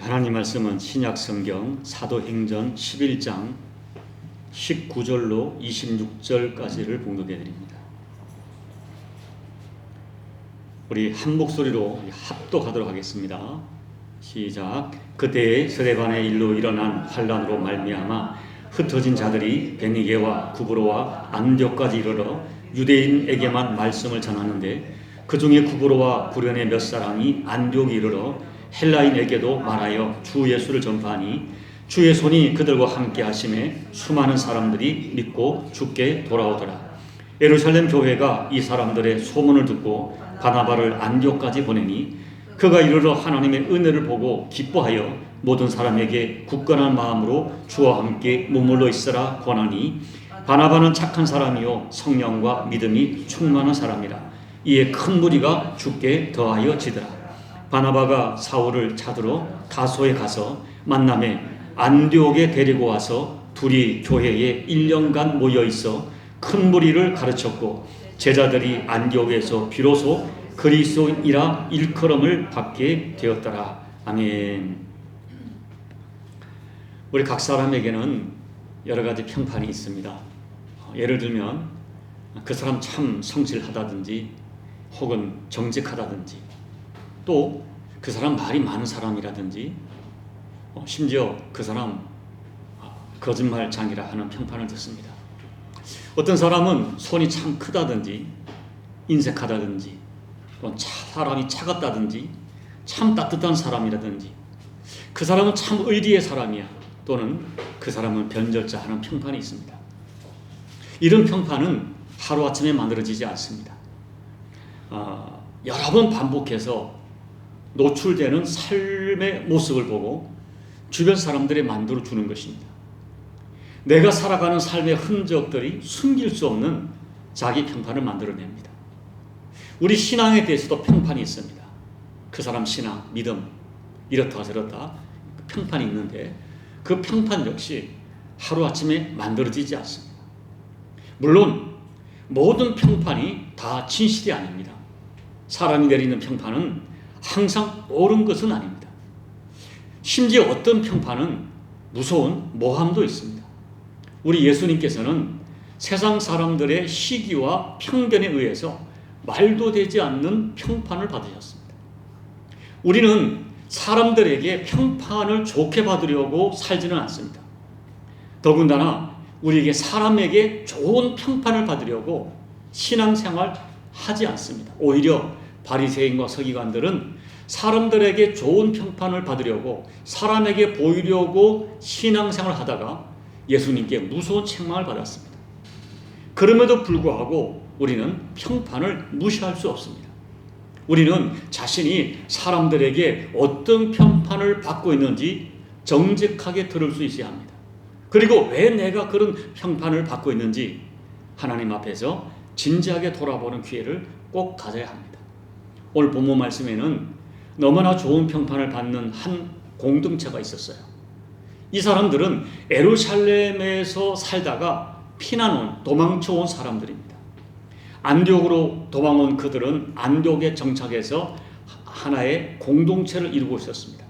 하나님 말씀은 신약 성경 사도행전 11장 19절로 26절까지를 봉독해 드립니다. 우리 한 목소리로 합독하도록 하겠습니다. 시작. 그때에 스데반의 일로 일어난 환란으로 말미암아 흩어진 자들이 베니게와 구브로와 안디옥까지 이르러 유대인에게만 말씀을 전하는데 그 중에 구브로와 구련의 몇 사람이 안디옥에 이르러 헬라인에게도 말하여 주 예수를 전파하니 주의 손이 그들과 함께 하심에 수많은 사람들이 믿고 주께 돌아오더라. 예루살렘 교회가 이 사람들의 소문을 듣고 바나바를 안디옥까지 보내니 그가 이르러 하나님의 은혜를 보고 기뻐하여 모든 사람에게 굳건한 마음으로 주와 함께 머물러 있으라 권하니 바나바는 착한 사람이요 성령과 믿음이 충만한 사람이라. 이에 큰 무리가 주께 더하여 지더라. 바나바가 사울을 찾으러 다소에 가서 만남에 안디옥에 데리고 와서 둘이 교회에 1년간 모여 있어 큰 무리를 가르쳤고 제자들이 안디옥에서 비로소 그리스도인이라 일컬음을 받게 되었더라. 아멘. 우리 각 사람에게는 여러 가지 평판이 있습니다. 예를 들면 그 사람 참 성실하다든지 혹은 정직하다든지 또 그 사람 말이 많은 사람이라든지 심지어 그 사람 거짓말장이라 하는 평판을 듣습니다. 어떤 사람은 손이 참 크다든지 인색하다든지 사람이 차갑다든지 참 따뜻한 사람이라든지 그 사람은 참 의리의 사람이야 또는 그 사람은 변절자 하는 평판이 있습니다. 이런 평판은 하루아침에 만들어지지 않습니다. 여러 번 반복해서 노출되는 삶의 모습을 보고 주변 사람들에 만들어주는 것입니다. 내가 살아가는 삶의 흔적들이 숨길 수 없는 자기 평판을 만들어냅니다. 우리 신앙에 대해서도 평판이 있습니다. 그 사람 신앙, 믿음, 이렇다 저렇다 평판이 있는데 그 평판 역시 하루아침에 만들어지지 않습니다. 물론 모든 평판이 다 진실이 아닙니다. 사람이 내리는 평판은 항상 옳은 것은 아닙니다. 심지어 어떤 평판은 무서운 모함도 있습니다. 우리 예수님께서는 세상 사람들의 시기와 편견에 의해서 말도 되지 않는 평판을 받으셨습니다. 우리는 사람들에게 평판을 좋게 받으려고 살지는 않습니다. 더군다나 우리에게 사람에게 좋은 평판을 받으려고 신앙생활 하지 않습니다. 오히려 바리새인과 서기관들은 사람들에게 좋은 평판을 받으려고 사람에게 보이려고 신앙생활을 하다가 예수님께 무서운 책망을 받았습니다. 그럼에도 불구하고 우리는 평판을 무시할 수 없습니다. 우리는 자신이 사람들에게 어떤 평판을 받고 있는지 정직하게 들을 수 있어야 합니다. 그리고 왜 내가 그런 평판을 받고 있는지 하나님 앞에서 진지하게 돌아보는 기회를 꼭 가져야 합니다. 오늘 본문 말씀에는 너무나 좋은 평판을 받는 한 공동체가 있었어요. 이 사람들은 예루살렘에서 살다가 피난온, 도망쳐온 사람들입니다. 안디옥으로 도망온 그들은 안디옥에 정착해서 하나의 공동체를 이루고 있었습니다.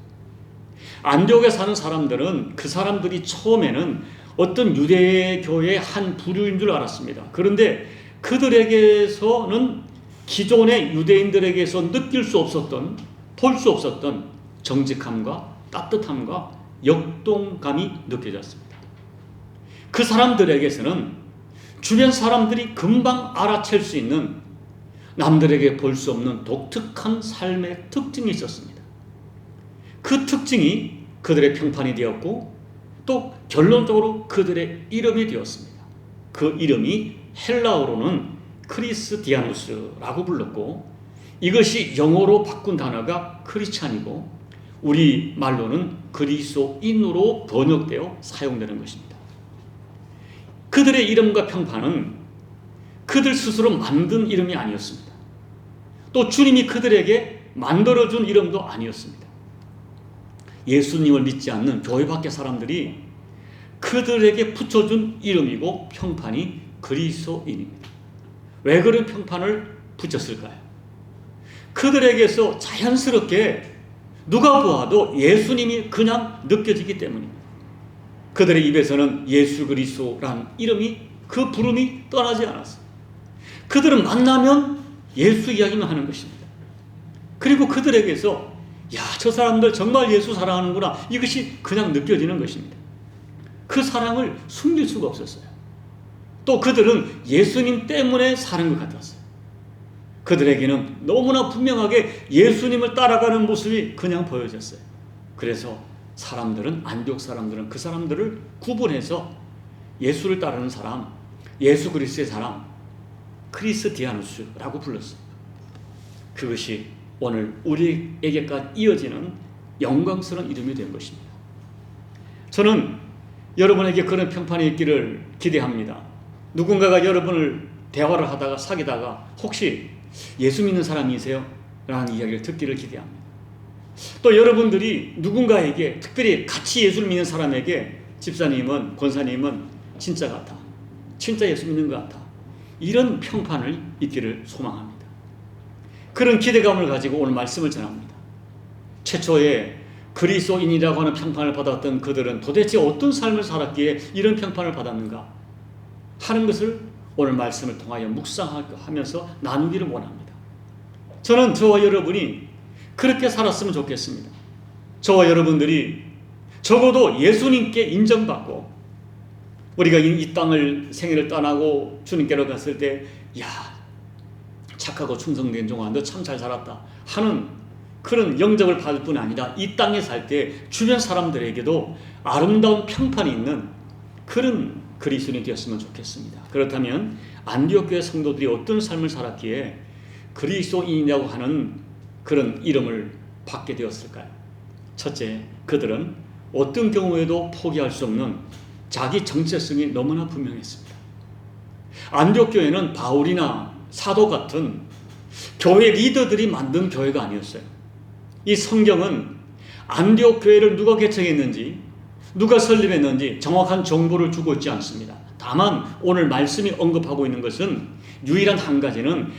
안디옥에 사는 사람들은 그 사람들이 처음에는 어떤 유대교의 한 부류인 줄 알았습니다. 그런데 그들에게서는 기존의 유대인들에게서 느낄 수 없었던, 볼 수 없었던 정직함과 따뜻함과 역동감이 느껴졌습니다. 그 사람들에게서는 주변 사람들이 금방 알아챌 수 있는 남들에게 볼 수 없는 독특한 삶의 특징이 있었습니다. 그 특징이 그들의 평판이 되었고 또 결론적으로 그들의 이름이 되었습니다. 그 이름이 헬라어로는 크리스티아누스라고 불렀고 이것이 영어로 바꾼 단어가 크리스찬이고 우리 말로는 그리스도인으로 번역되어 사용되는 것입니다. 그들의 이름과 평판은 그들 스스로 만든 이름이 아니었습니다. 또 주님이 그들에게 만들어준 이름도 아니었습니다. 예수님을 믿지 않는 교회 밖의 사람들이 그들에게 붙여준 이름이고 평판이 그리스도인입니다. 왜 그런 평판을 붙였을까요? 그들에게서 자연스럽게 누가 보아도 예수님이 그냥 느껴지기 때문입니다. 그들의 입에서는 예수 그리스도라는 이름이, 그 부름이 떠나지 않았어요. 그들은 만나면 예수 이야기만 하는 것입니다. 그리고 그들에게서 야, 저 사람들 정말 예수 사랑하는구나, 이것이 그냥 느껴지는 것입니다. 그 사랑을 숨길 수가 없었어요. 또 그들은 예수님 때문에 사는 것 같았어요. 그들에게는 너무나 분명하게 예수님을 따라가는 모습이 그냥 보여졌어요. 그래서 사람들은, 안디옥 사람들은 그 사람들을 구분해서 예수를 따르는 사람, 예수 그리스도의 사람, 크리스티아누스라고 불렀어요. 그것이 오늘 우리에게까지 이어지는 영광스러운 이름이 된 것입니다. 저는 여러분에게 그런 평판이 있기를 기대합니다. 누군가가 여러분을 대화를 하다가 사귀다가 혹시 예수 믿는 사람이세요? 라는 이야기를 듣기를 기대합니다. 또 여러분들이 누군가에게, 특별히 같이 예수를 믿는 사람에게 집사님은, 권사님은 진짜 같아, 진짜 예수 믿는 것 같아, 이런 평판을 있기를 소망합니다. 그런 기대감을 가지고 오늘 말씀을 전합니다. 최초에 그리스도인이라고 하는 평판을 받았던 그들은 도대체 어떤 삶을 살았기에 이런 평판을 받았는가 하는 것을 오늘 말씀을 통하여 묵상하면서 나누기를 원합니다. 저는 저와 여러분이 그렇게 살았으면 좋겠습니다. 저와 여러분들이 적어도 예수님께 인정받고, 우리가 이 땅을, 생애를 떠나고 주님께로 갔을 때 야, 착하고 충성된 종아, 너 참 잘 살았다 하는 그런 영접을 받을 뿐 아니라 이 땅에 살 때 주변 사람들에게도 아름다운 평판이 있는 그런 그리스도인이 되었으면 좋겠습니다. 그렇다면 안디옥 교회 성도들이 어떤 삶을 살았기에 그리스도인이라고 하는 그런 이름을 받게 되었을까요? 첫째, 그들은 어떤 경우에도 포기할 수 없는 자기 정체성이 너무나 분명했습니다. 안디옥 교회는 바울이나 사도 같은 교회 리더들이 만든 교회가 아니었어요. 이 성경은 안디옥 교회를 누가 개척했는지, 누가 설립했는지 정확한 정보를 주고 있지 않습니다. 다만 오늘 말씀이 언급하고 있는 것은 유일한 한 가지는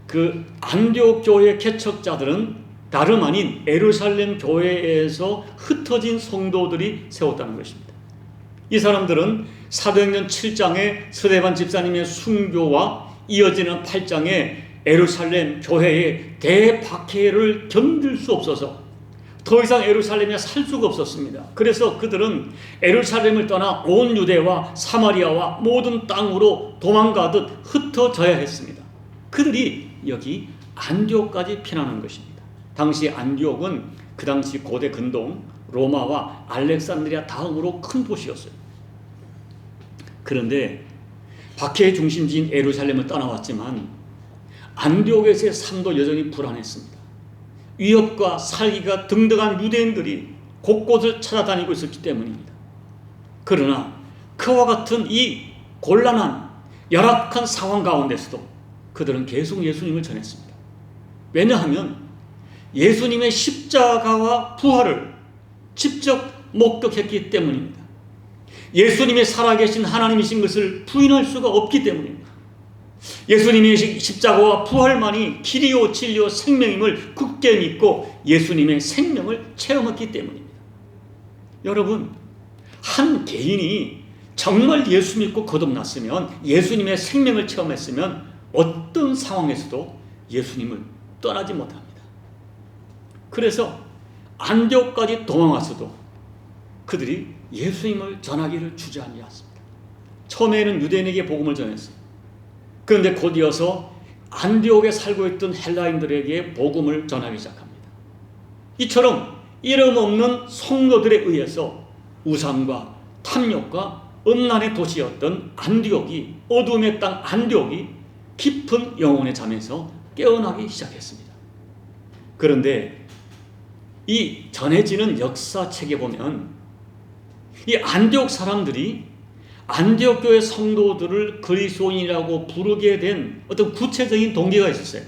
그 안디옥 교회 개척자들은 다름 아닌 예루살렘 교회에서 흩어진 성도들이 세웠다는 것입니다. 이 사람들은 사도행전 7장의 스데반 집사님의 순교와 이어지는 8장의 예루살렘 교회의 대박해를 견딜 수 없어서 더 이상 예루살렘에 살 수가 없었습니다. 그래서 그들은 예루살렘을 떠나 온 유대와 사마리아와 모든 땅으로 도망가듯 흩어져야 했습니다. 그들이 여기 안디옥까지 피난한 것입니다. 당시 안디옥은 그 당시 고대 근동 로마와 알렉산드리아 다음으로 큰 도시였어요. 그런데 박해의 중심지인 예루살렘을 떠나왔지만 안디옥에서의 삶도 여전히 불안했습니다. 위협과 살기가 등등한 유대인들이 곳곳을 찾아다니고 있었기 때문입니다. 그러나 그와 같은 이 곤란한 열악한 상황 가운데서도 그들은 계속 예수님을 전했습니다. 왜냐하면 예수님의 십자가와 부활을 직접 목격했기 때문입니다. 예수님의 살아계신 하나님이신 것을 부인할 수가 없기 때문입니다. 예수님의 십자가와 부활만이 길이요 진리요 생명임을 굳게 믿고 예수님의 생명을 체험했기 때문입니다. 여러분, 한 개인이 정말 예수 믿고 거듭났으면, 예수님의 생명을 체험했으면 어떤 상황에서도 예수님을 떠나지 못합니다. 그래서 안디옥까지 도망왔어도 그들이 예수님을 전하기를 주저하지 않습니다. 처음에는 유대인에게 복음을 전했어요. 그런데 곧 이어서 안디옥에 살고 있던 헬라인들에게 복음을 전하기 시작합니다. 이처럼 이름 없는 성도들에 의해서 우상과 탐욕과 음란의 도시였던 안디옥이, 어둠의 땅 안디옥이 깊은 영혼의 잠에서 깨어나기 시작했습니다. 그런데 이 전해지는 역사책에 보면 이 안디옥 사람들이 안디옥 교회 성도들을 그리스도인이라고 부르게 된 어떤 구체적인 동기가 있었어요.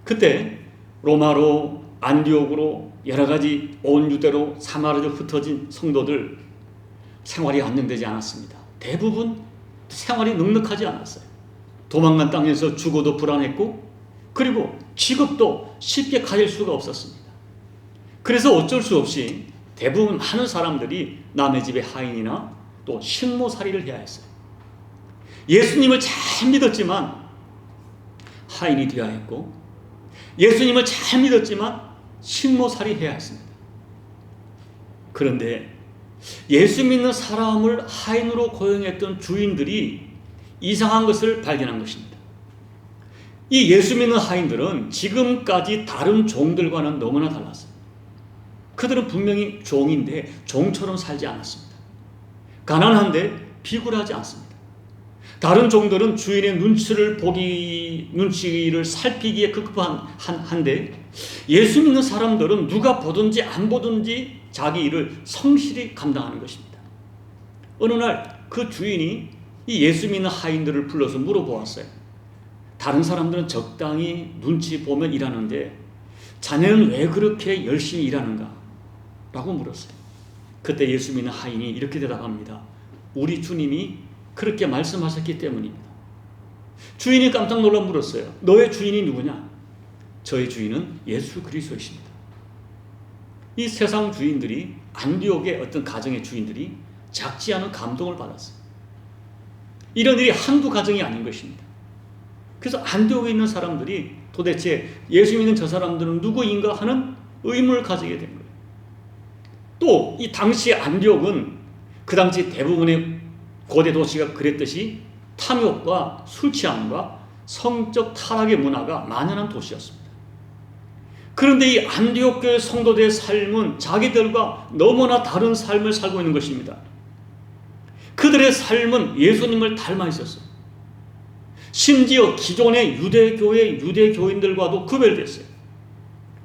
그때 로마로, 안디옥으로, 여러 가지 온 유대로, 사마리아로 흩어진 성도들 생활이 안정되지 않았습니다. 대부분 생활이 넉넉하지 않았어요. 도망간 땅에서 죽어도 불안했고, 그리고 직업도 쉽게 가질 수가 없었습니다. 그래서 어쩔 수 없이 대부분 많은 사람들이 남의 집의 하인이나 또 식모살이를 해야 했어요. 예수님을 잘 믿었지만 하인이 되어야 했고, 예수님을 잘 믿었지만 식모살이 해야 했습니다. 그런데 예수 믿는 사람을 하인으로 고용했던 주인들이 이상한 것을 발견한 것입니다. 이 예수 믿는 하인들은 지금까지 다른 종들과는 너무나 달랐어요. 그들은 분명히 종인데 종처럼 살지 않았습니다. 가난한데 비굴하지 않습니다. 다른 종들은 주인의 눈치를 살피기에 급급한데, 예수 믿는 사람들은 누가 보든지 안 보든지 자기 일을 성실히 감당하는 것입니다. 어느 날 그 주인이 이 예수 믿는 하인들을 불러서 물어보았어요. 다른 사람들은 적당히 눈치 보면 일하는데 자네는 왜 그렇게 열심히 일하는가? 라고 물었어요. 그때 예수 믿는 하인이 이렇게 대답합니다. 우리 주님이 그렇게 말씀하셨기 때문입니다. 주인이 깜짝 놀라 물었어요. 너의 주인이 누구냐? 저의 주인은 예수 그리스도이십니다. 이 세상 주인들이, 안디옥의 어떤 가정의 주인들이 작지 않은 감동을 받았어요. 이런 일이 한두 가정이 아닌 것입니다. 그래서 안디옥에 있는 사람들이 도대체 예수 믿는 저 사람들은 누구인가 하는 의문을 가지게 된 거예요. 또 이 당시 안디옥은 그 당시 대부분의 고대 도시가 그랬듯이 탐욕과 술 취함과 성적 타락의 문화가 만연한 도시였습니다. 그런데 이 안디옥 교회 성도들의 삶은 자기들과 너무나 다른 삶을 살고 있는 것입니다. 그들의 삶은 예수님을 닮아 있었어요. 심지어 기존의 유대교회 유대교인들과도 구별됐어요.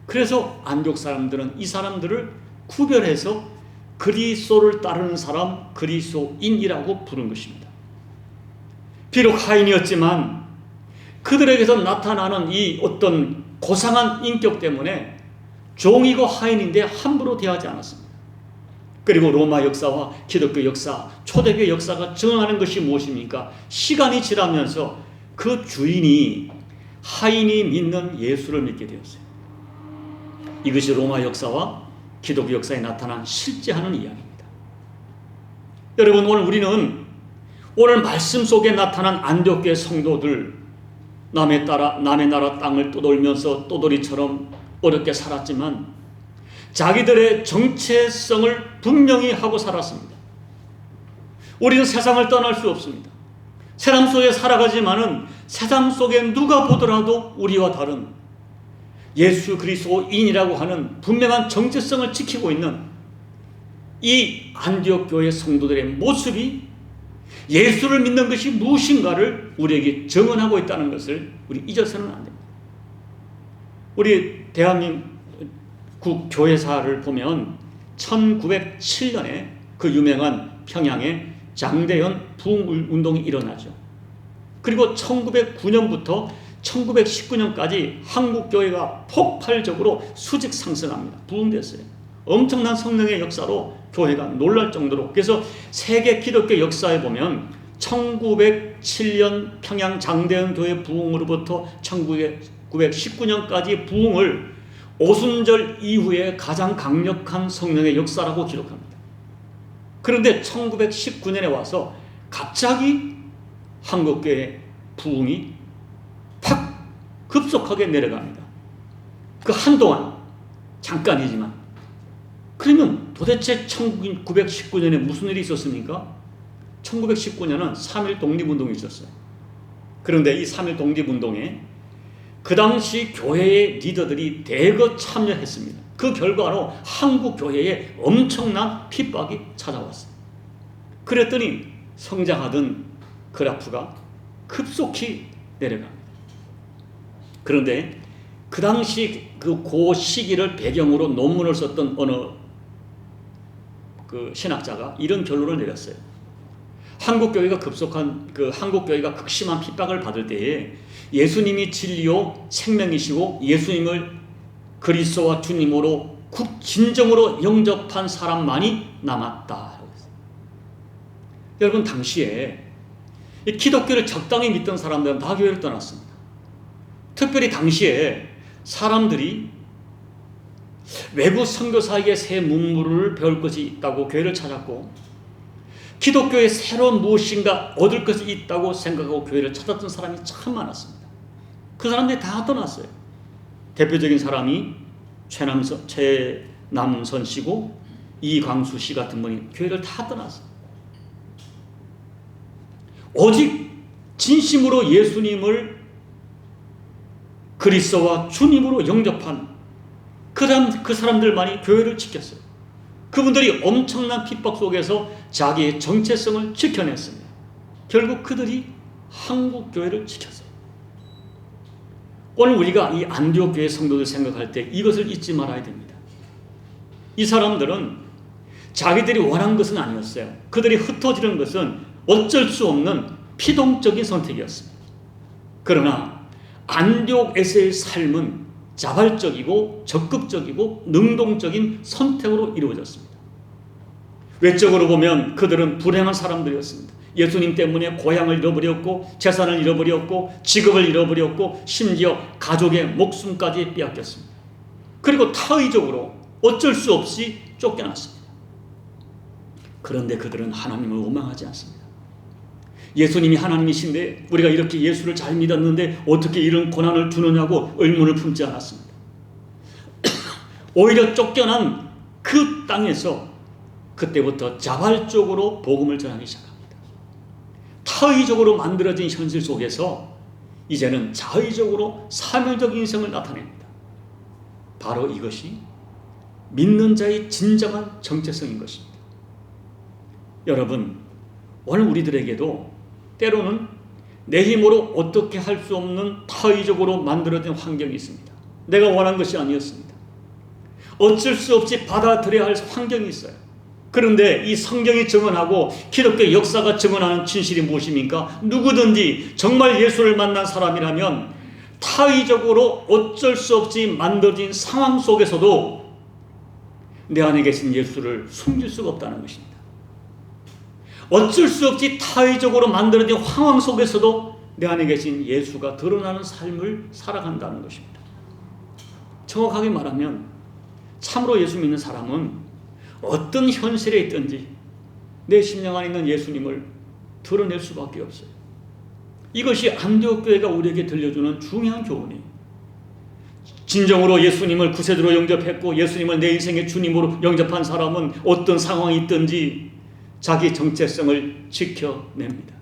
그래서 안디옥 사람들은 이 사람들을 구별해서 그리스도를 따르는 사람, 그리스도인이라고 부른 것입니다. 비록 하인이었지만 그들에게서 나타나는 이 어떤 고상한 인격 때문에 종이고 하인인데 함부로 대하지 않았습니다. 그리고 로마 역사와 기독교 역사, 초대교회 역사가 증언하는 것이 무엇입니까? 시간이 지나면서 그 주인이 하인이 믿는 예수를 믿게 되었어요. 이것이 로마 역사와 기독교 역사에 나타난 실제하는 이야기입니다. 여러분, 우리는 오늘 말씀 속에 나타난 안디옥 교회 성도들, 남의 나라 땅을 떠돌면서 떠돌이처럼 어렵게 살았지만 자기들의 정체성을 분명히 하고 살았습니다. 우리는 세상을 떠날 수 없습니다. 세상 속에 살아가지만은 세상 속에 누가 보더라도 우리와 다른 예수 그리스도인이라고 하는 분명한 정체성을 지키고 있는 이 안디옥 교회 성도들의 모습이 예수를 믿는 것이 무엇인가를 우리에게 증언하고 있다는 것을 우리 잊어서는 안 됩니다. 우리 대한민국 교회사를 보면 1907년에 그 유명한 평양에 장대현 부흥운동이 일어나죠. 그리고 1909년부터 1919년까지 한국교회가 폭발적으로 수직 상승합니다. 부흥됐어요. 엄청난 성령의 역사로 교회가 놀랄 정도로. 그래서 세계 기독교 역사에 보면 1907년 평양 장대현 교회 부흥으로부터 1919년까지 부흥을 오순절 이후에 가장 강력한 성령의 역사라고 기록합니다. 그런데 1919년에 와서 갑자기 한국교회 부흥이 팍 급속하게 내려갑니다. 그 한동안, 잠깐이지만. 그러면 도대체 1919년에 무슨 일이 있었습니까? 1919년은 3.1 독립운동이 있었어요. 그런데 이 3.1 독립운동에 그 당시 교회의 리더들이 대거 참여했습니다. 그 결과로 한국 교회에 엄청난 핍박이 찾아왔어요. 그랬더니 성장하던 그래프가 급속히 내려갑니다. 그런데 그 당시 그 시기를 배경으로 논문을 썼던 어느 그 신학자가 이런 결론을 내렸어요. 한국교회가 한국교회가 극심한 핍박을 받을 때에 예수님이 진리요 생명이시고 예수님을 그리스도와 주님으로 진정으로 영접한 사람만이 남았다. 여러분, 당시에 기독교를 적당히 믿던 사람들은 다 교회를 떠났습니다. 특별히 당시에 사람들이 외부 선교사에게 새 문물을 배울 것이 있다고 교회를 찾았고, 기독교에 새로운 무엇인가 얻을 것이 있다고 생각하고 교회를 찾았던 사람이 참 많았습니다. 그 사람들이 다 떠났어요. 대표적인 사람이 최남선 씨고 이광수 씨 같은 분이 교회를 다 떠났어요. 오직 진심으로 예수님을 그리스도와 주님으로 영접한 그 사람들만이 교회를 지켰어요. 그분들이 엄청난 핍박 속에서 자기의 정체성을 지켜냈습니다. 결국 그들이 한국 교회를 지켰어요. 오늘 우리가 이 안디옥 교회 성도들 생각할 때 이것을 잊지 말아야 됩니다. 이 사람들은 자기들이 원한 것은 아니었어요. 그들이 흩어지는 것은 어쩔 수 없는 피동적인 선택이었습니다. 그러나 안디옥에서의 삶은 자발적이고 적극적이고 능동적인 선택으로 이루어졌습니다. 외적으로 보면 그들은 불행한 사람들이었습니다. 예수님 때문에 고향을 잃어버렸고 재산을 잃어버렸고 직업을 잃어버렸고 심지어 가족의 목숨까지 빼앗겼습니다. 그리고 타의적으로 어쩔 수 없이 쫓겨났습니다. 그런데 그들은 하나님을 원망하지 않습니다. 예수님이 하나님이신데 우리가 이렇게 예수를 잘 믿었는데 어떻게 이런 고난을 주느냐고 의문을 품지 않았습니다. 오히려 쫓겨난 그 땅에서 그때부터 자발적으로 복음을 전하기 시작합니다. 타의적으로 만들어진 현실 속에서 이제는 자의적으로 사명적 인생을 나타냅니다. 바로 이것이 믿는 자의 진정한 정체성인 것입니다. 여러분, 오늘 우리들에게도 때로는 내 힘으로 어떻게 할 수 없는 타의적으로 만들어진 환경이 있습니다. 내가 원한 것이 아니었습니다. 어쩔 수 없이 받아들여야 할 환경이 있어요. 그런데 이 성경이 증언하고 기독교 역사가 증언하는 진실이 무엇입니까? 누구든지 정말 예수를 만난 사람이라면 타의적으로 어쩔 수 없이 만들어진 상황 속에서도 내 안에 계신 예수를 숨길 수가 없다는 것입니다. 어쩔 수 없이 타의적으로 만들어진 상황 속에서도 내 안에 계신 예수가 드러나는 삶을 살아간다는 것입니다. 정확하게 말하면 참으로 예수 믿는 사람은 어떤 현실에 있든지 내 심령 안에 있는 예수님을 드러낼 수밖에 없어요. 이것이 안디옥 교회가 우리에게 들려주는 중요한 교훈이에요. 진정으로 예수님을 구세주로 영접했고 예수님을 내 인생의 주님으로 영접한 사람은 어떤 상황이 있든지 자기 정체성을 지켜냅니다.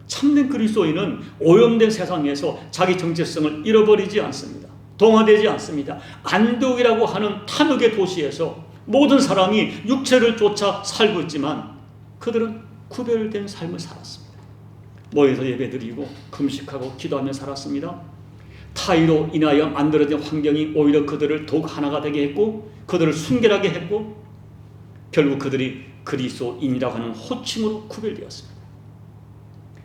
참된 그리스도인은 오염된 세상에서 자기 정체성을 잃어버리지 않습니다. 동화되지 않습니다. 안디옥이라고 하는 탐욕의 도시에서 모든 사람이 육체를 쫓아 살고 있지만 그들은 구별된 삶을 살았습니다. 모여서 예배드리고 금식하고 기도하며 살았습니다. 타의로 인하여 만들어진 환경이 오히려 그들을 더욱 하나가 되게 했고 그들을 순결하게 했고 결국 그들이 그리스도인이라고 하는 호칭으로 구별되었습니다.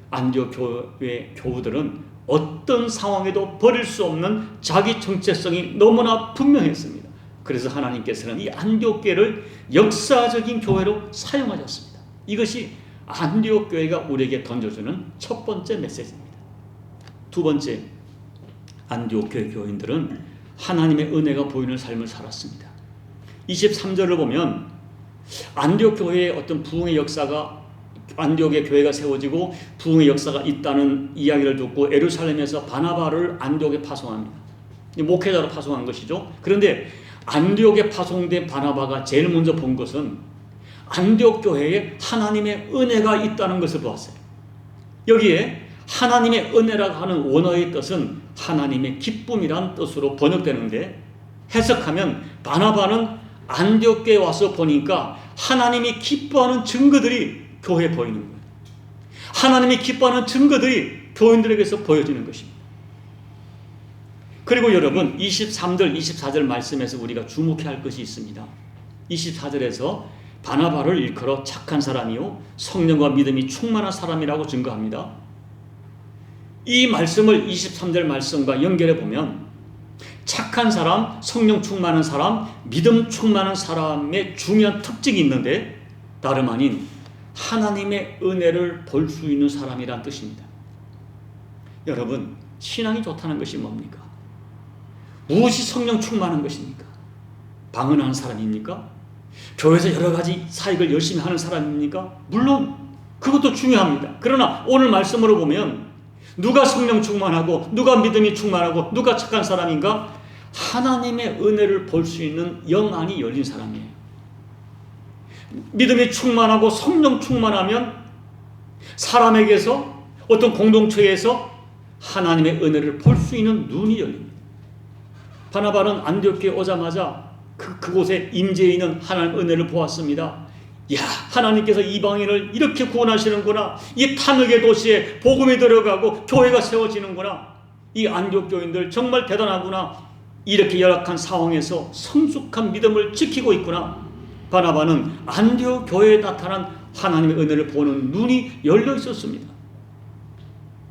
안디옥 교회 교우들은 어떤 상황에도 버릴 수 없는 자기 정체성이 너무나 분명했습니다. 그래서 하나님께서는 이 안디옥 교회를 역사적인 교회로 사용하셨습니다. 이것이 안디옥 교회가 우리에게 던져주는 첫 번째 메시지입니다. 두 번째, 안디옥 교회 교인들은 하나님의 은혜가 보이는 삶을 살았습니다. 23절을 보면 안디옥 교회의 어떤 부흥의 역사가 안디옥의 교회가 세워지고 부흥의 역사가 있다는 이야기를 듣고 예루살렘에서 바나바를 안디옥에 파송합니다. 목회자로 파송한 것이죠. 그런데 안디옥에 파송된 바나바가 제일 먼저 본 것은 안디옥 교회에 하나님의 은혜가 있다는 것을 보았어요. 여기에 하나님의 은혜라고 하는 원어의 뜻은 하나님의 기쁨이란 뜻으로 번역되는데 해석하면 바나바는 안디옥 교회에 와서 보니까 하나님이 기뻐하는 증거들이 교회에 보이는 거예요. 하나님이 기뻐하는 증거들이 교인들에게서 보여지는 것입니다. 그리고 여러분 23절 24절 말씀에서 우리가 주목해야 할 것이 있습니다. 24절에서 바나바를 일컬어 착한 사람이요 성령과 믿음이 충만한 사람이라고 증거합니다. 이 말씀을 23절 말씀과 연결해 보면 착한 사람, 성령 충만한 사람, 믿음 충만한 사람의 중요한 특징이 있는데 다름 아닌 하나님의 은혜를 볼 수 있는 사람이란 뜻입니다. 여러분, 신앙이 좋다는 것이 뭡니까? 무엇이 성령 충만한 것입니까? 방언하는 사람입니까? 교회에서 여러 가지 사역을 열심히 하는 사람입니까? 물론 그것도 중요합니다. 그러나 오늘 말씀으로 보면 누가 성령 충만하고 누가 믿음이 충만하고 누가 착한 사람인가? 하나님의 은혜를 볼 수 있는 영안이 열린 사람이에요. 믿음이 충만하고 성령 충만하면 사람에게서 어떤 공동체에서 하나님의 은혜를 볼 수 있는 눈이 열립니다. 바나바는 안디옥에 오자마자 그곳에 임재해 있는 하나님의 은혜를 보았습니다. 야, 하나님께서 이방인을 이렇게 구원하시는구나. 이 탐욕의 도시에 복음이 들어가고 교회가 세워지는구나. 이 안디옥 교인들 정말 대단하구나. 이렇게 열악한 상황에서 성숙한 믿음을 지키고 있구나. 바나바는 안디옥 교회에 나타난 하나님의 은혜를 보는 눈이 열려 있었습니다.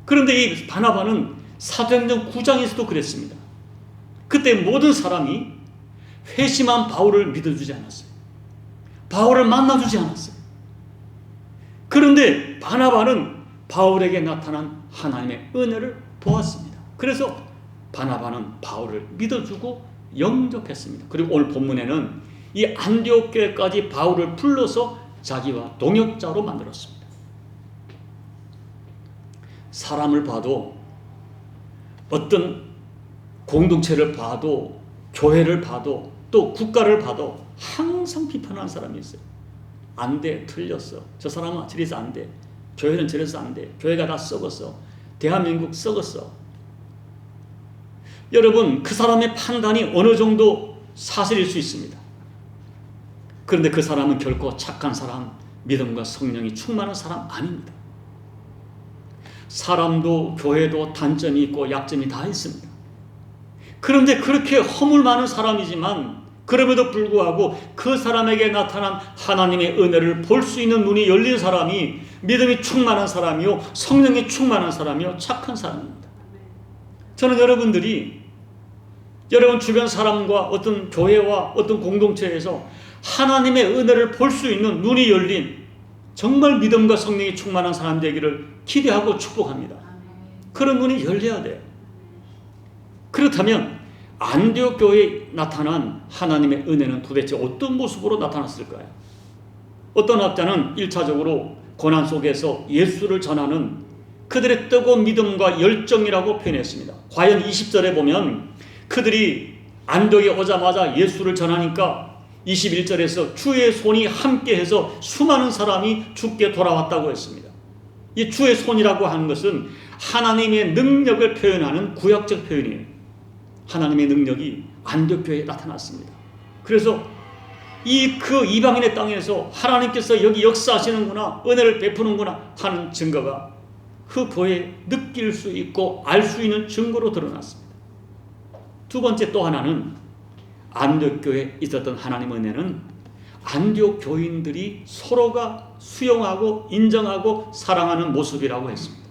그런데 이 바나바는 사도행전 9장에서도 그랬습니다. 그때 모든 사람이 회심한 바울을 믿어주지 않았어요. 바울을 만나주지 않았어요. 그런데 바나바는 바울에게 나타난 하나님의 은혜를 보았습니다. 그래서 바나바는 바울을 믿어주고 영접했습니다. 그리고 오늘 본문에는 이 안디옥 교회까지 바울을 불러서 자기와 동역자로 만들었습니다. 사람을 봐도, 어떤 공동체를 봐도, 교회를 봐도, 또 국가를 봐도 항상 비판하는 사람이 있어요. 안 돼, 틀렸어. 저 사람은 저래서 안 돼. 교회는 저래서 안 돼. 교회가 다 썩었어. 대한민국 썩었어. 여러분, 그 사람의 판단이 어느 정도 사실일 수 있습니다. 그런데 그 사람은 결코 착한 사람, 믿음과 성령이 충만한 사람 아닙니다. 사람도 교회도 단점이 있고 약점이 다 있습니다. 그런데 그렇게 허물 많은 사람이지만 그럼에도 불구하고 그 사람에게 나타난 하나님의 은혜를 볼 수 있는 눈이 열린 사람이 믿음이 충만한 사람이요, 성령이 충만한 사람이요, 착한 사람입니다. 저는 여러분들이 여러분 주변 사람과 어떤 교회와 어떤 공동체에서 하나님의 은혜를 볼 수 있는 눈이 열린 정말 믿음과 성령이 충만한 사람 되기를 기대하고 축복합니다. 그런 눈이 열려야 돼요. 그렇다면 안디옥 교회에 나타난 하나님의 은혜는 도대체 어떤 모습으로 나타났을까요? 어떤 학자는 1차적으로 고난 속에서 예수를 전하는 그들의 뜨거운 믿음과 열정이라고 표현했습니다. 과연 20절에 보면 그들이 안디옥에 오자마자 예수를 전하니까 21절에서 주의 손이 함께해서 수많은 사람이 주께 돌아왔다고 했습니다. 이 주의 손이라고 하는 것은 하나님의 능력을 표현하는 구약적 표현이에요. 하나님의 능력이 안디옥 교회에 나타났습니다. 그래서 그 이방인의 땅에서 하나님께서 여기 역사하시는구나, 은혜를 베푸는구나 하는 증거가 그 교회에 느낄 수 있고 알 수 있는 증거로 드러났습니다. 두 번째 또 하나는 안디옥 교회에 있었던 하나님의 은혜는 안디옥 교인들이 서로가 수용하고 인정하고 사랑하는 모습이라고 했습니다.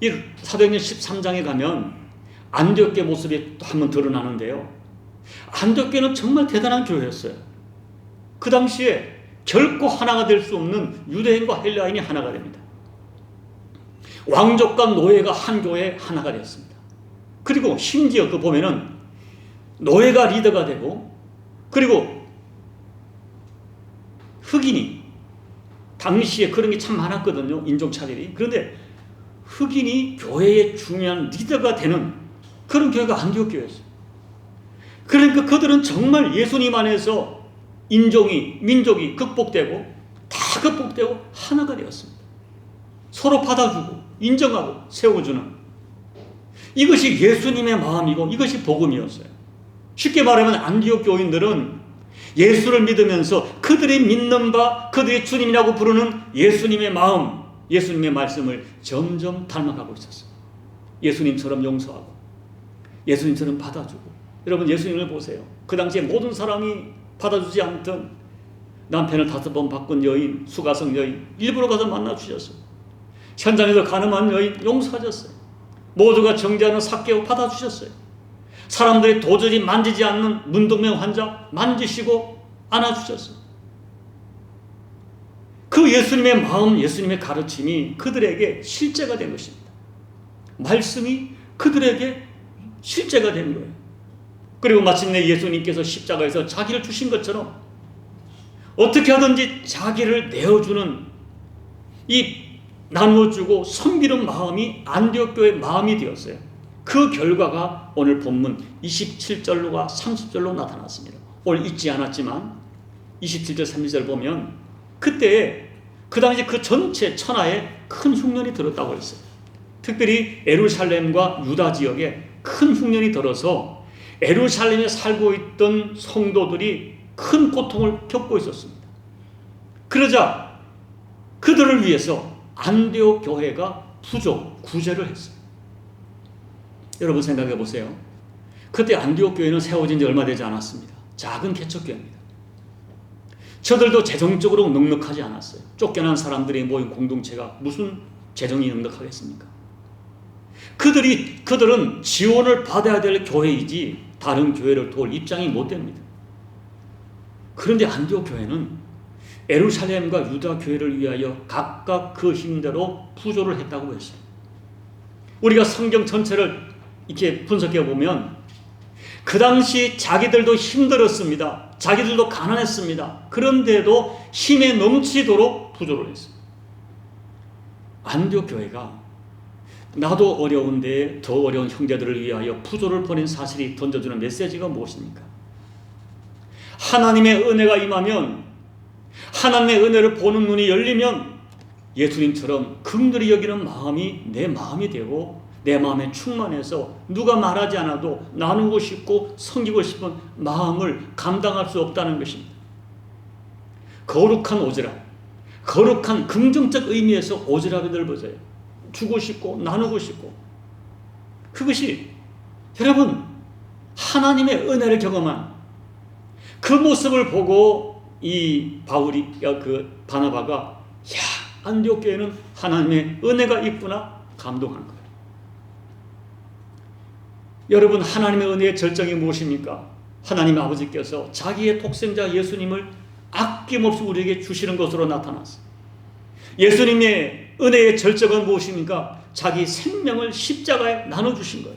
이 사도행전 13장에 가면 안디옥 교회 모습이 또 한번 드러나는데요. 안디옥 교회는 정말 대단한 교회였어요. 그 당시에 결코 하나가 될 수 없는 유대인과 헬라인이 하나가 됩니다. 왕족과 노예가 한 교회에 하나가 되었습니다. 그리고 심지어 그 보면은 노예가 리더가 되고, 그리고 흑인이, 당시에 그런 게 참 많았거든요. 인종차별이. 그런데 흑인이 교회의 중요한 리더가 되는 그런 교회가 안디옥 교회였어요. 그러니까 그들은 정말 예수님 안에서 인종이, 민족이 극복되고 다 극복되고 하나가 되었습니다. 서로 받아주고 인정하고 세워주는, 이것이 예수님의 마음이고 이것이 복음이었어요. 쉽게 말하면 안디옥 교인들은 예수를 믿으면서 그들이 믿는 바, 그들이 주님이라고 부르는 예수님의 마음, 예수님의 말씀을 점점 닮아가고 있었어요. 예수님처럼 용서하고 예수님처럼 받아주고. 여러분, 예수님을 보세요. 그 당시에 모든 사람이 받아주지 않던 남편을 5번 바꾼 여인, 수가성 여인 일부러 가서 만나주셨어요. 현장에서 가늠한 여인 용서하셨어요. 모두가 정죄하는 삭개오 받아주셨어요. 사람들이 도저히 만지지 않는 문둥명 환자 만지시고 안아주셨어요. 그 예수님의 마음, 예수님의 가르침이 그들에게 실제가 된 것입니다. 말씀이 그들에게 실제가 된 거예요. 그리고 마침내 예수님께서 십자가에서 자기를 주신 것처럼 어떻게 하든지 자기를 내어주는, 이 나누어주고 섬기는 마음이 안디옥 교회의 마음이 되었어요. 그 결과가 오늘 본문 27절과 30절로 나타났습니다. 오늘 읽지 않았지만 27절 30절 보면 그때 그 당시 그 전체 천하에 큰 흉년이 들었다고 했어요. 특별히 에루살렘과 유다 지역에 큰 흉년이 들어서 에루살렘에 살고 있던 성도들이 큰 고통을 겪고 있었습니다. 그러자 그들을 위해서 안디옥 교회가 구제를 했어요. 여러분 생각해 보세요. 그때 안디옥 교회는 세워진 지 얼마 되지 않았습니다. 작은 개척교회입니다. 저들도 재정적으로 넉넉하지 않았어요. 쫓겨난 사람들이 모인 공동체가 무슨 재정이 넉넉하겠습니까? 그들은 지원을 받아야 될 교회이지 다른 교회를 도울 입장이 못 됩니다. 그런데 안디옥 교회는 에루살렘과 유다 교회를 위하여 각각 그 힘대로 부조를 했다고 했어요. 우리가 성경 전체를 이렇게 분석해 보면 그 당시 자기들도 힘들었습니다. 자기들도 가난했습니다. 그런데도 힘에 넘치도록 부조를 했어요. 안디옥 교회가 나도 어려운데 더 어려운 형제들을 위하여 부조를 보낸 사실이 던져주는 메시지가 무엇입니까? 하나님의 은혜가 임하면, 하나님의 은혜를 보는 눈이 열리면 예수님처럼 긍휼히 여기는 마음이 내 마음이 되고 내 마음에 충만해서 누가 말하지 않아도 나누고 싶고 섬기고 싶은 마음을 감당할 수 없다는 것입니다. 거룩한 오지랖, 거룩한 긍정적 의미에서 오지랖이 넓어져요. 주고 싶고 나누고 싶고. 그것이 여러분 하나님의 은혜를 경험한 그 모습을 보고 이 바나바가 야, 안디옥 교회는 하나님의 은혜가 있구나 감동한 거예요. 여러분 하나님의 은혜의 절정이 무엇입니까? 하나님 아버지께서 자기의 독생자 예수님을 아낌없이 우리에게 주시는 것으로 나타났어요. 예수님의 은혜의 절정은 무엇입니까? 자기 생명을 십자가에 나눠주신 거예요.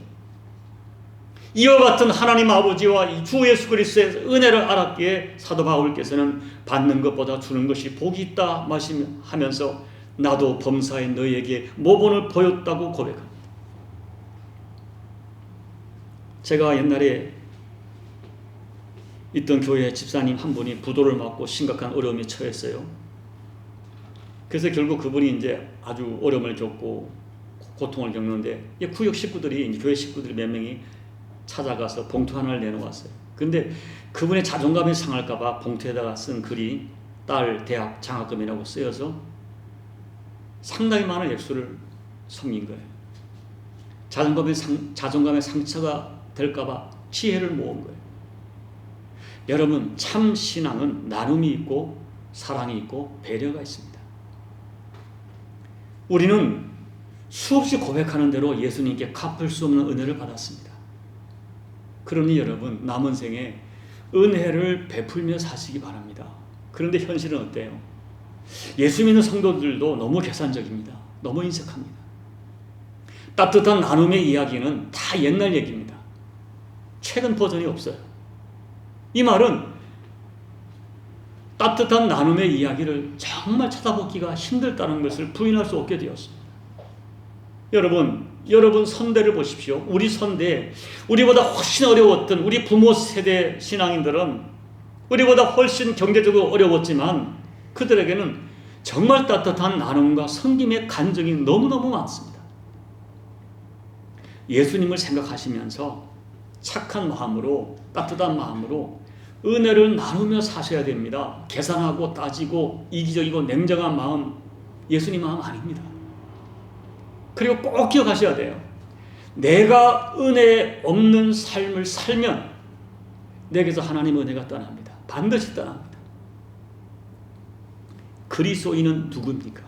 이와 같은 하나님 아버지와 이 주 예수 그리스도의 은혜를 알았기에 사도 바울께서는 받는 것보다 주는 것이 복이 있다 말씀하면서 나도 범사에 너희에게 모본을 보였다고 고백합니다. 제가 옛날에 있던 교회 집사님 한 분이 부도를 맞고 심각한 어려움에 처했어요. 그래서 결국 그분이 이제 아주 어려움을 겪고 고통을 겪는데 구역 식구들이, 교회 식구들이 몇 명이 찾아가서 봉투 하나를 내놓았어요. 근데 그분의 자존감이 상할까봐 봉투에다가 쓴 글이 딸 대학 장학금이라고 쓰여서 상당히 많은 액수를 섬긴 거예요. 자존감의 상처가 될까봐 지혜를 모은 거예요. 여러분 참 신앙은 나눔이 있고 사랑이 있고 배려가 있습니다. 우리는 수없이 고백하는 대로 예수님께 갚을 수 없는 은혜를 받았습니다. 그러니 여러분 남은 생에 은혜를 베풀며 사시기 바랍니다. 그런데 현실은 어때요? 예수 믿는 성도들도 너무 계산적입니다. 너무 인색합니다. 따뜻한 나눔의 이야기는 다 옛날 얘기입니다. 최근 버전이 없어요. 이 말은 따뜻한 나눔의 이야기를 정말 찾아보기가 힘들다는 것을 부인할 수 없게 되었습니다. 여러분 선대를 보십시오. 우리 선대, 우리보다 훨씬 어려웠던 우리 부모 세대 신앙인들은 우리보다 훨씬 경제적으로 어려웠지만 그들에게는 정말 따뜻한 나눔과 섬김의 간증이 너무너무 많습니다. 예수님을 생각하시면서 착한 마음으로, 따뜻한 마음으로 은혜를 나누며 사셔야 됩니다. 계산하고 따지고 이기적이고 냉정한 마음, 예수님 마음 아닙니다. 그리고 꼭 기억하셔야 돼요. 내가 은혜 없는 삶을 살면 내게서 하나님의 은혜가 떠납니다. 반드시 떠납니다. 그리스도인은 누굽니까?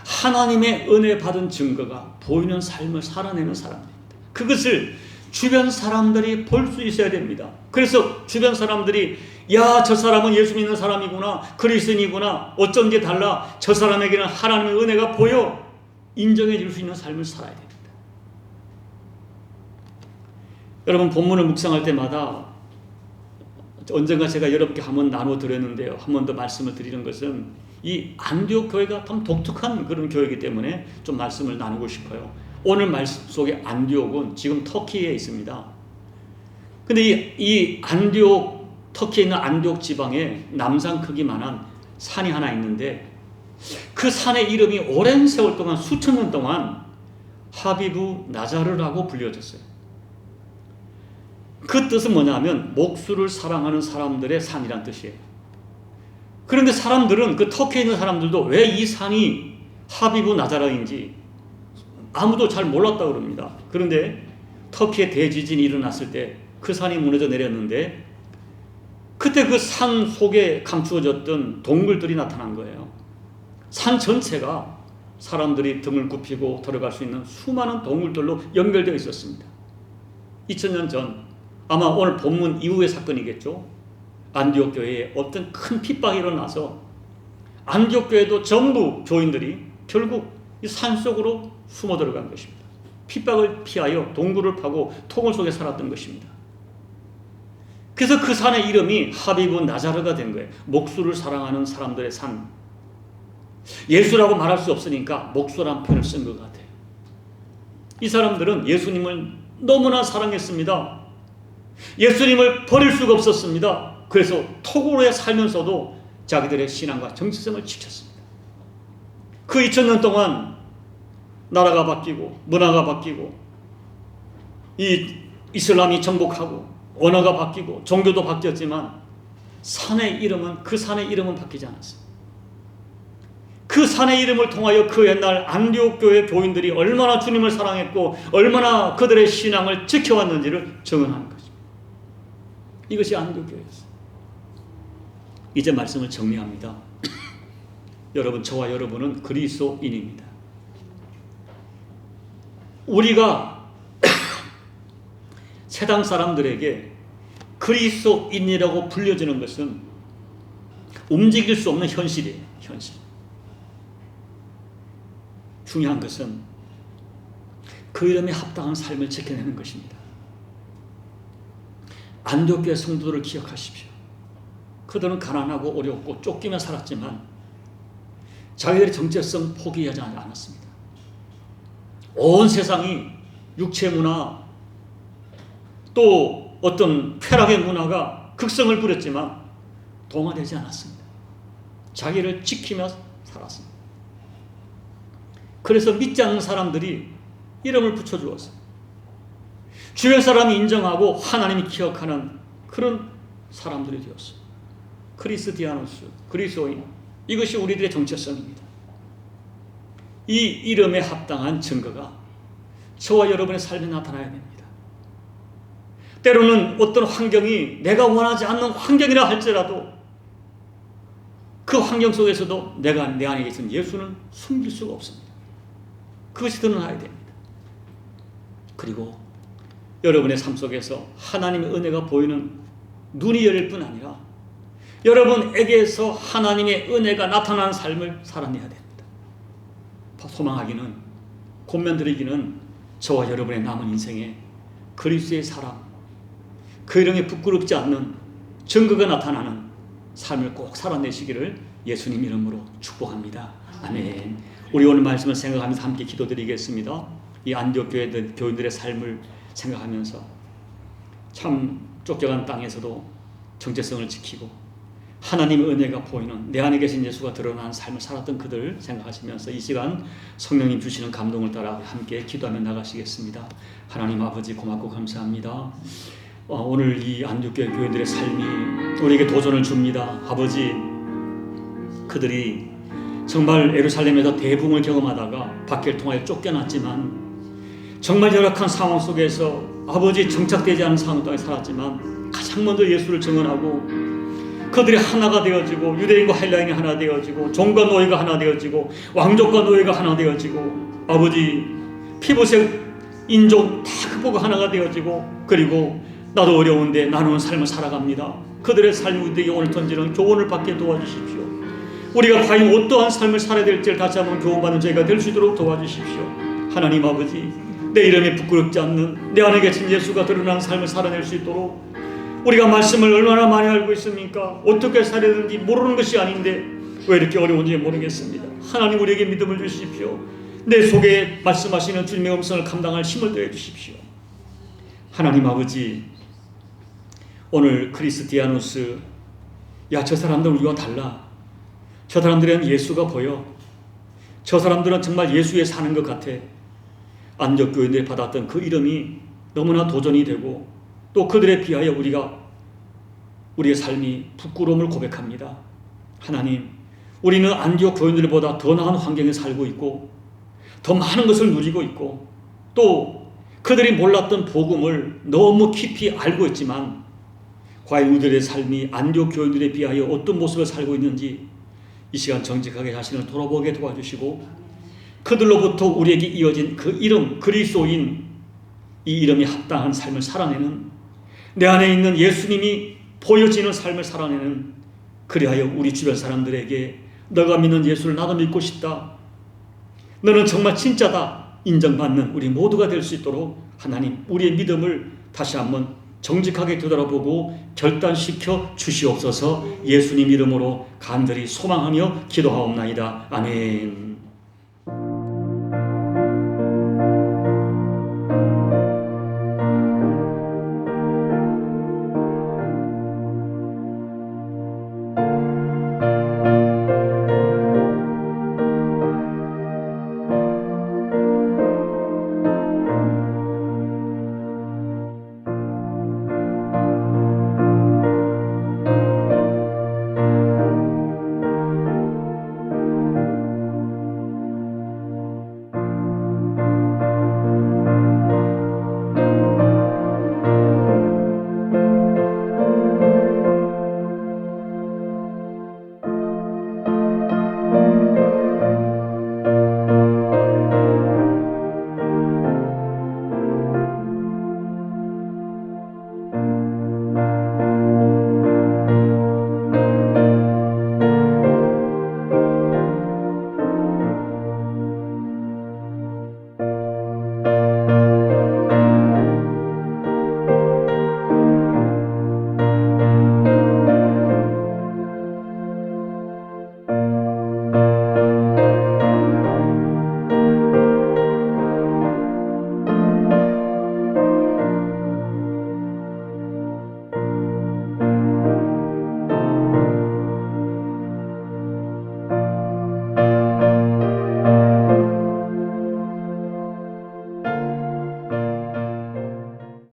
하나님의 은혜 받은 증거가 보이는 삶을 살아내는 사람입니다. 그것을 주변 사람들이 볼 수 있어야 됩니다. 그래서 주변 사람들이 야, 저 사람은 예수 믿는 사람이구나, 그리스도인이구나, 어쩐 게 달라, 저 사람에게는 하나님의 은혜가 보여 인정해 줄 수 있는 삶을 살아야 됩니다. 여러분, 본문을 묵상할 때마다 언젠가 제가 여러분께 한번 나눠 드렸는데요. 한 번 더 말씀을 드리는 것은 이 안디옥 교회가 참 독특한 그런 교회이기 때문에 좀 말씀을 나누고 싶어요. 오늘 말씀 속에 안디옥은 지금 터키에 있습니다. 근데 이 안디옥, 터키에 있는 안디옥 지방에 남산 크기만한 산이 하나 있는데, 그 산의 이름이 오랜 세월 동안, 수천 년 동안 하비브 나자르라고 불려졌어요. 그 뜻은 뭐냐면 목수를 사랑하는 사람들의 산이란 뜻이에요. 그런데 사람들은, 그 터키에 있는 사람들도 왜 이 산이 하비브 나자르인지 아무도 잘 몰랐다고 그럽니다. 그런데 터키에 대지진이 일어났을 때 그 산이 무너져 내렸는데, 그때 그 산 속에 감추어졌던 동굴들이 나타난 거예요. 산 전체가 사람들이 등을 굽히고 들어갈 수 있는 수많은 동굴들로 연결되어 있었습니다. 2000년 전, 아마 오늘 본문 이후의 사건이겠죠. 안디옥 교회에 어떤 큰 핍박이 일어나서 안디옥 교회도 전부 교인들이 결국 이 산속으로 숨어 들어간 것입니다. 핍박을 피하여 동굴을 파고 토굴 속에 살았던 것입니다. 그래서 그 산의 이름이 하비브 나자르가 된 거예요. 목수를 사랑하는 사람들의 산. 예수라고 말할 수 없으니까 목수란 표현을 쓴 것 같아요. 이 사람들은 예수님을 너무나 사랑했습니다. 예수님을 버릴 수가 없었습니다. 그래서 토굴에 살면서도 자기들의 신앙과 정체성을 지켰습니다. 그 2000년 동안 나라가 바뀌고 문화가 바뀌고 이 이슬람이 정복하고 언어가 바뀌고 종교도 바뀌었지만 산의 이름은, 그 산의 이름은 바뀌지 않았어요. 그 산의 이름을 통하여 그 옛날 안디옥 교회 교인들이 얼마나 주님을 사랑했고 얼마나 그들의 신앙을 지켜왔는지를 증언하는 것입니다. 이것이 안디옥 교회였어요. 이제 말씀을 정리합니다. 여러분, 저와 여러분은 그리스도인입니다. 우리가 세상 사람들에게 그리스도인이라고 불려지는 것은 움직일 수 없는 현실이에요. 현실. 중요한 것은 그 이름에 합당한 삶을 지켜내는 것입니다. 안디옥 교회 성도들을 기억하십시오. 그들은 가난하고 어렵고 쫓기며 살았지만 자기들의 정체성 포기하지 않았습니다. 온 세상이 육체 문화 또 어떤 쾌락의 문화가 극성을 부렸지만 동화되지 않았습니다. 자기를 지키며 살았습니다. 그래서 믿지 않는 사람들이 이름을 붙여주었어요. 주변 사람이 인정하고 하나님이 기억하는 그런 사람들이 되었어요. 크리스티아노스, 그리스도인. 이것이 우리들의 정체성입니다. 이 이름에 합당한 증거가 저와 여러분의 삶에 나타나야 됩니다. 때로는 어떤 환경이 내가 원하지 않는 환경이라 할지라도 그 환경 속에서도 내 안에 계신 예수는 숨길 수가 없습니다. 그것이 드러나야 됩니다. 그리고 여러분의 삶 속에서 하나님의 은혜가 보이는 눈이 열릴 뿐 아니라 여러분에게서 하나님의 은혜가 나타나는 삶을 살아내야 됩니다. 소망하기는, 권면드리기는 저와 여러분의 남은 인생에 그리스도의 사람, 그 이름에 부끄럽지 않는 증거가 나타나는 삶을 꼭 살아내시기를 예수님 이름으로 축복합니다. 아멘. 우리 오늘 말씀을 생각하면서 함께 기도드리겠습니다. 이 안디옥 교인들의 삶을 생각하면서 참 쫓겨간 땅에서도 정체성을 지키고 하나님의 은혜가 보이는 내 안에 계신 예수가 드러나는 삶을 살았던 그들 생각하시면서 이 시간 성령님 주시는 감동을 따라 함께 기도하며 나가시겠습니다. 하나님 아버지, 고맙고 감사합니다. 오늘 이 안디옥 교인들의 삶이 우리에게 도전을 줍니다. 아버지, 그들이 정말 예루살렘에서 대붕을 경험하다가 박해를 통하여 쫓겨났지만 정말 열악한 상황 속에서 아버지 정착되지 않은 상황 동안 살았지만 가장 먼저 예수를 증언하고 그들이 하나가 되어지고 유대인과 헬라인이 하나 되어지고 종과 노예가 하나 되어지고 왕족과 노예가 하나 되어지고 아버지 피부색 인종 다 극복하고 하나가 되어지고 그리고 나도 어려운데 나누는 삶을 살아갑니다. 그들의 삶이 우리에게 오늘 던지는 교훈을 받게 도와주십시오. 우리가 과연 어떠한 삶을 살아야 될지를 다시 한번 교훈받는 저희가 될 수 있도록 도와주십시오. 하나님 아버지, 내 이름이 부끄럽지 않는 내 안에 계신 예수가 드러나는 삶을 살아낼 수 있도록 우리가 말씀을 얼마나 많이 알고 있습니까? 어떻게 살아야 되는지 모르는 것이 아닌데 왜 이렇게 어려운지 모르겠습니다. 하나님 우리에게 믿음을 주십시오. 내 속에 말씀하시는 주님의 음성을 감당할 힘을 더해 주십시오. 하나님 아버지, 오늘 크리스티아누스, 야, 저 사람들은 우리와 달라. 저 사람들은 예수가 보여. 저 사람들은 정말 예수에 사는 것 같아. 안디옥 교인들이 받았던 그 이름이 너무나 도전이 되고 또 그들에 비하여 우리의 삶이 부끄러움을 고백합니다. 하나님, 우리는 안디옥 교인들보다 더 나은 환경에 살고 있고 더 많은 것을 누리고 있고 또 그들이 몰랐던 복음을 너무 깊이 알고 있지만 과연 우리들의 삶이 안디옥 교인들에 비하여 어떤 모습을 살고 있는지 이 시간 정직하게 자신을 돌아보게 도와주시고 그들로부터 우리에게 이어진 그 이름, 그리스도인, 이 이름이 합당한 삶을 살아내는, 내 안에 있는 예수님이 보여지는 삶을 살아내는, 그리하여 우리 주변 사람들에게 너가 믿는 예수를 나도 믿고 싶다, 너는 정말 진짜다 인정받는 우리 모두가 될 수 있도록 하나님 우리의 믿음을 다시 한번 정직하게 되돌아보고 결단시켜 주시옵소서. 예수님 이름으로 간절히 소망하며 기도하옵나이다. 아멘.